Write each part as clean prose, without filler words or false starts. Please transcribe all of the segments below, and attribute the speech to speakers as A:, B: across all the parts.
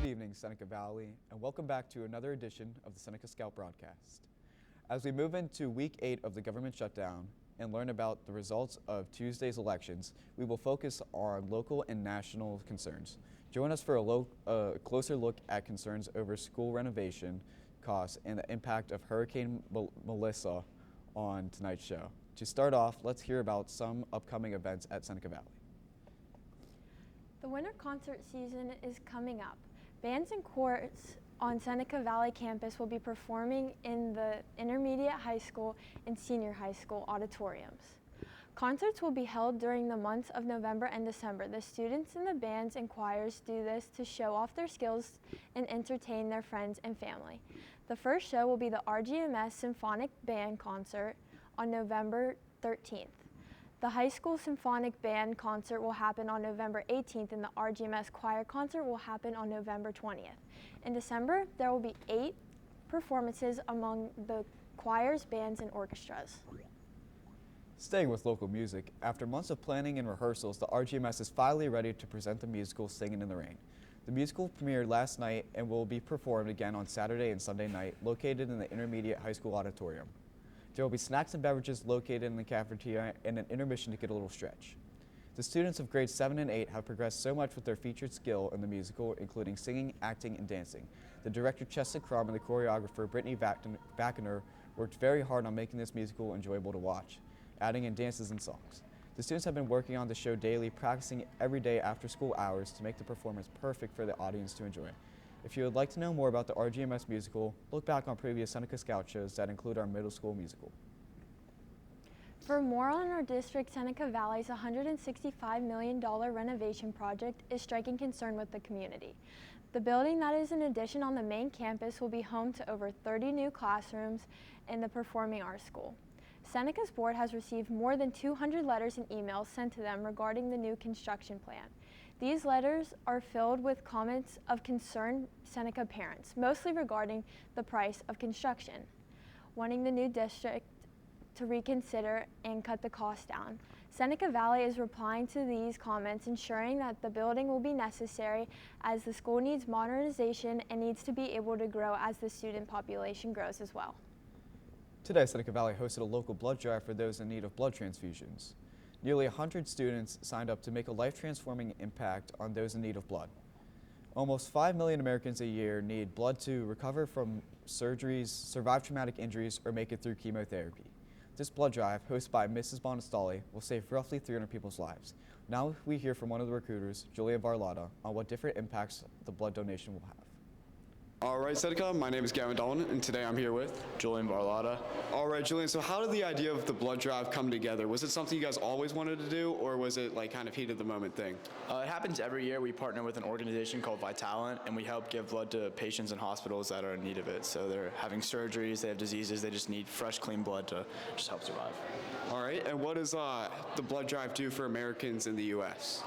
A: Good evening, Seneca Valley, and welcome back to another edition of the Seneca Scout broadcast. As we move into week 8 of the government shutdown and learn about the results of Tuesday's elections, we will focus on local and national concerns. Join us for a closer look at concerns over school renovation costs and the impact of Hurricane Melissa on tonight's show. To start off, let's hear about some upcoming events at Seneca Valley.
B: The winter concert season is coming up. Bands and chorus on Seneca Valley campus will be performing in the intermediate high school and senior high school auditoriums. Concerts will be held during the months of November and December. The students in the bands and choirs do this to show off their skills and entertain their friends and family. The first show will be the RGMS Symphonic Band Concert on November 13th. The high school symphonic band concert will happen on November 18th and the RGMS choir concert will happen on November 20th. In December, there will be 8 performances among the choirs, bands, and orchestras.
A: Staying with local music, after months of planning and rehearsals, the RGMS is finally ready to present the musical Singin' in the Rain. The musical premiered last night and will be performed again on Saturday and Sunday night, located in the intermediate high school auditorium. There will be snacks and beverages located in the cafeteria and an intermission to get a little stretch. The students of grades 7 and 8 have progressed so much with their featured skill in the musical, including singing, acting, and dancing. The director, Chester Crum, and the choreographer, Brittany Vackener, worked very hard on making this musical enjoyable to watch, adding in dances and songs. The students have been working on the show daily, practicing every day after school hours to make the performance perfect for the audience to enjoy. If you would like to know more about the RGMS musical, look back on previous Seneca Scout shows that include our middle school musical.
B: For more on our district, Seneca Valley's $165 million renovation project is striking concern with the community. The building that is an addition on the main campus will be home to over 30 new classrooms in the performing arts school. Seneca's board has received more than 200 letters and emails sent to them regarding the new construction plan. These letters are filled with comments of concerned Seneca parents, mostly regarding the price of construction, wanting the new district to reconsider and cut the cost down. Seneca Valley is replying to these comments, ensuring that the building will be necessary as the school needs modernization and needs to be able to grow as the student population grows as well.
A: Today, Seneca Valley hosted a local blood drive for those in need of blood transfusions. Nearly 100 students signed up to make a life-transforming impact on those in need of blood. Almost 5 million Americans a year need blood to recover from surgeries, survive traumatic injuries, or make it through chemotherapy. This blood drive, hosted by Mrs. Bonastali, will save roughly 300 people's lives. Now we hear from one of the recruiters, Julian Barlotta, on what different impacts the blood donation will have.
C: All right, Seneca, my name is Gavin Dolan, and today I'm here with
D: Julian Barlotta.
C: All right, Julian, so how did the idea of the blood drive come together? Was it something you guys always wanted to do, or was it like kind of heat of the moment thing?
D: It happens every year. We partner with an organization called Vitalent, and we help give blood to patients in hospitals that are in need of it. So they're having surgeries, they have diseases, they just need fresh, clean blood to just help survive.
C: All right, and what does the blood drive do for Americans in the U.S.?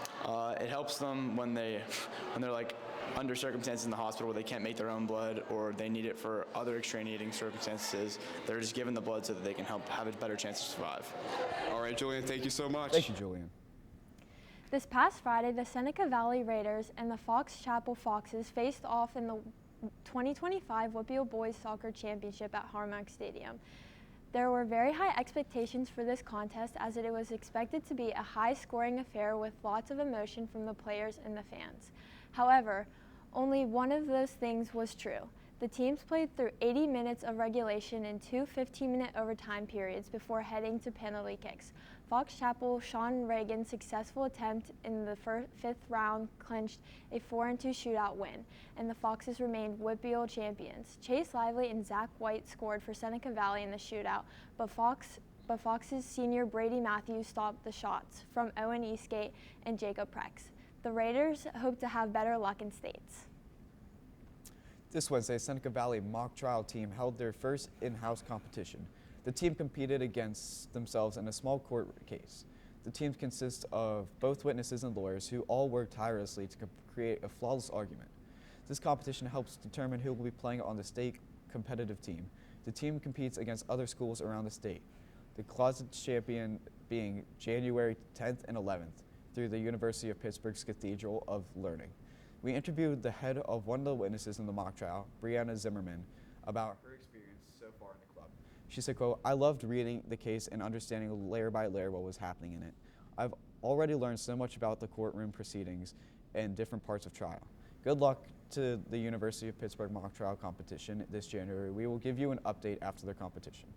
D: It helps them when they're like under circumstances in the hospital where they can't make their own blood or they need it for other extraneating circumstances. They're just given the blood so that they can help have a better chance to survive.
C: All right, Julian, thank you so much.
A: Thank you, Julian.
B: This past Friday, the Seneca Valley Raiders and the Fox Chapel Foxes faced off in the 2025 Whitfield Boys Soccer Championship at Harmac Stadium. There were very high expectations for this contest as it was expected to be a high-scoring affair with lots of emotion from the players and the fans. However, only one of those things was true. The teams played through 80 minutes of regulation and 2 15-minute overtime periods before heading to penalty kicks. Fox Chapel Sean Reagan's successful attempt in the fifth round clinched a 4-2 shootout win, and the Foxes remained Whitfield champions. Chase Lively and Zach White scored for Seneca Valley in the shootout, but Fox's senior Brady Matthews stopped the shots from Owen Eastgate and Jacob Prex. The Raiders hope to have better luck in states.
A: This Wednesday, Seneca Valley mock trial team held their first in-house competition. The team competed against themselves in a small court case. The team consists of both witnesses and lawyers who all work tirelessly to create a flawless argument. This competition helps determine who will be playing on the state competitive team. The team competes against other schools around the state, the closet champion being January 10th and 11th through the University of Pittsburgh's Cathedral of Learning. We interviewed the head of one of the witnesses in the mock trial, Brianna Zimmerman, about her experience so far in the club. She said, quote, "I loved reading the case and understanding layer by layer what was happening in it. I've already learned so much about the courtroom proceedings and different parts of trial. Good luck to the University of Pittsburgh mock trial competition this January. We will give you an update after the competition."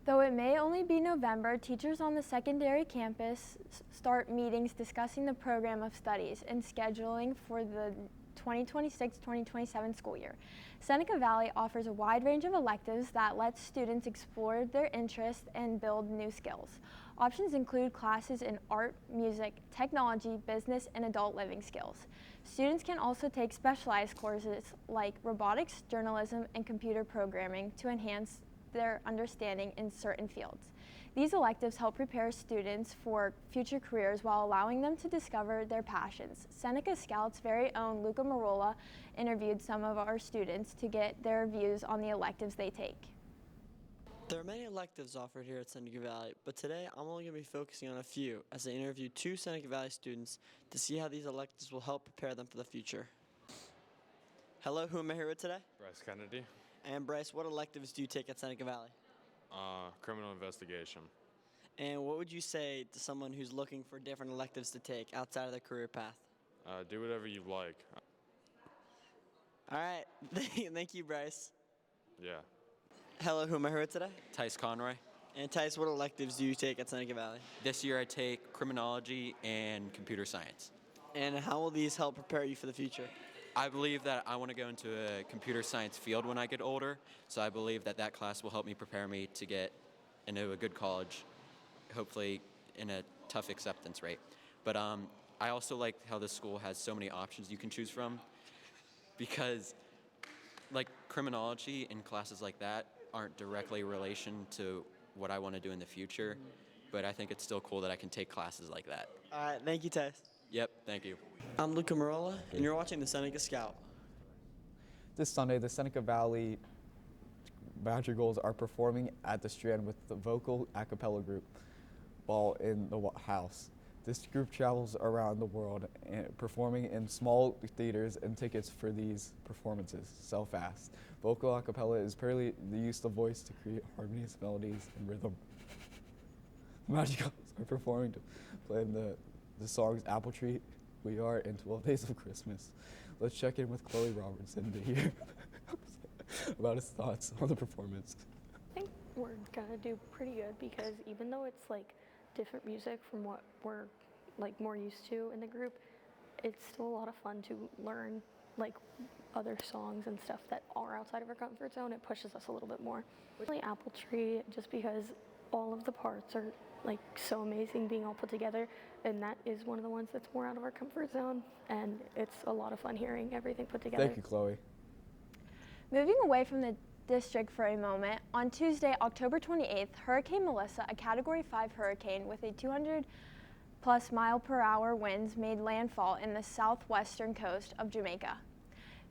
B: Though it may only be November, teachers on the secondary campus start meetings discussing the program of studies and scheduling for the 2026-2027 school year. Seneca Valley offers a wide range of electives that lets students explore their interests and build new skills. Options include classes in art, music, technology, business, and adult living skills. Students can also take specialized courses like robotics, journalism, and computer programming to enhance their understanding in certain fields. These electives help prepare students for future careers while allowing them to discover their passions. Seneca Scout's very own Luca Marola interviewed some of our students to get their views on the electives they take.
E: There are many electives offered here at Seneca Valley, but today I'm only going to be focusing on a few as I interview 2 Seneca Valley students to see how these electives will help prepare them for the future. Hello, who am I here with today?
F: Bryce Kennedy,
E: And Bryce, what electives do you take at Seneca Valley?
F: criminal investigation.
E: And what would you say to someone who's looking for different electives to take outside of their career path?
F: Do whatever you like.
E: All right, thank you, Bryce.
F: Yeah.
E: Hello, who am I here with today?
G: Tice Conroy.
E: And Tice, what electives do you take at Seneca Valley?
G: This year I take criminology and computer science.
E: And how will these help prepare you for the future?
G: I believe that I want to go into a computer science field when I get older, so I believe that that class will help me prepare me to get into a good college, hopefully in a tough acceptance rate. But I also like how this school has so many options you can choose from, because like criminology and classes like that aren't directly in relation to what I want to do in the future, but I think it's still cool that I can take classes like that.
E: All right, thank you, Tice.
G: Yep, thank you.
E: I'm Luca Marola, and you're watching the Seneca Scout.
A: This Sunday, the Seneca Valley Madrigals are performing at the Strand with the vocal a cappella group Ball in the House. This group travels around the world and performing in small theaters, and tickets for these performances sell fast. Vocal a cappella is purely the use of voice to create harmonious melodies and rhythm. The Madrigals are performing to play the songs Apple Tree, We Are, and 12 Days of Christmas. Let's check in with Chloe Robertson to hear about his thoughts on the performance.
H: I think we're gonna do pretty good because even though it's like different music from what we're like more used to in the group, it's still a lot of fun to learn like other songs and stuff that are outside of our comfort zone. It pushes us a little bit more. Really Apple Tree, just because all of the parts are like so amazing being all put together, and that is one of the ones that's more out of our comfort zone, and it's a lot of fun hearing everything put together.
A: Thank you, Chloe.
B: Moving away from the district for a moment, on Tuesday, October 28th, Hurricane Melissa, a Category 5 hurricane with a 200+ mile-per-hour winds, made landfall in the southwestern coast of Jamaica,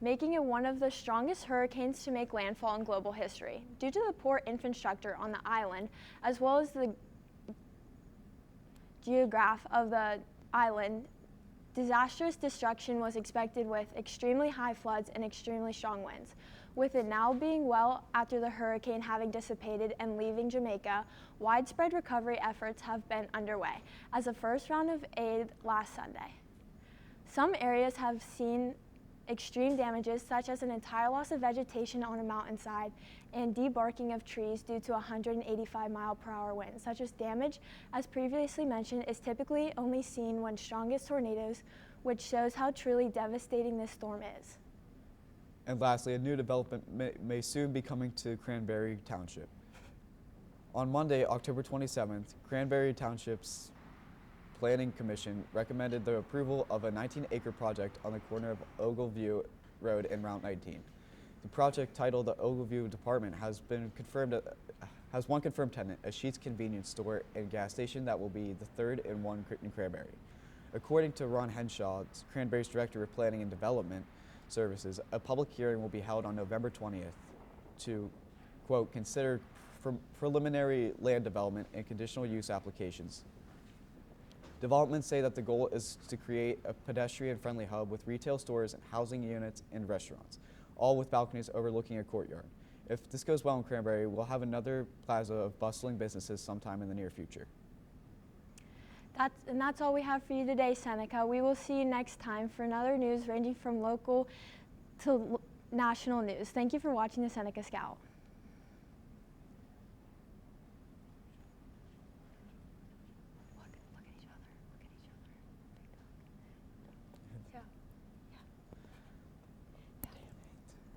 B: making it one of the strongest hurricanes to make landfall in global history. Due to the poor infrastructure on the island, as well as the geography of the island, disastrous destruction was expected with extremely high floods and extremely strong winds. With it now being well after the hurricane having dissipated and leaving Jamaica, widespread recovery efforts have been underway as a first round of aid last Sunday. Some areas have seen extreme damages, such as an entire loss of vegetation on a mountainside and debarking of trees due to 185 mile-per-hour winds. Such as damage, as previously mentioned, is typically only seen when strongest tornadoes, which shows how truly devastating this storm is.
A: And lastly, a new development may soon be coming to Cranberry Township. On Monday, October 27th, Cranberry Township's Planning Commission recommended the approval of a 19-acre project on the corner of Ogleview Road and Route 19. The project, titled the Ogleview Department, has one confirmed tenant, a Sheetz convenience store and gas station that will be the third in one in Cranberry. According to Ron Henshaw, Cranberry's Director of Planning and Development Services, a public hearing will be held on November 20th to, quote, consider preliminary land development and conditional use applications. Developments say that the goal is to create a pedestrian-friendly hub with retail stores, housing units, and restaurants, all with balconies overlooking a courtyard. If this goes well in Cranberry, we'll have another plaza of bustling businesses sometime in the near future.
B: That's all we have for you today, Seneca. We will see you next time for another news ranging from local to national news. Thank you for watching the Seneca Scout.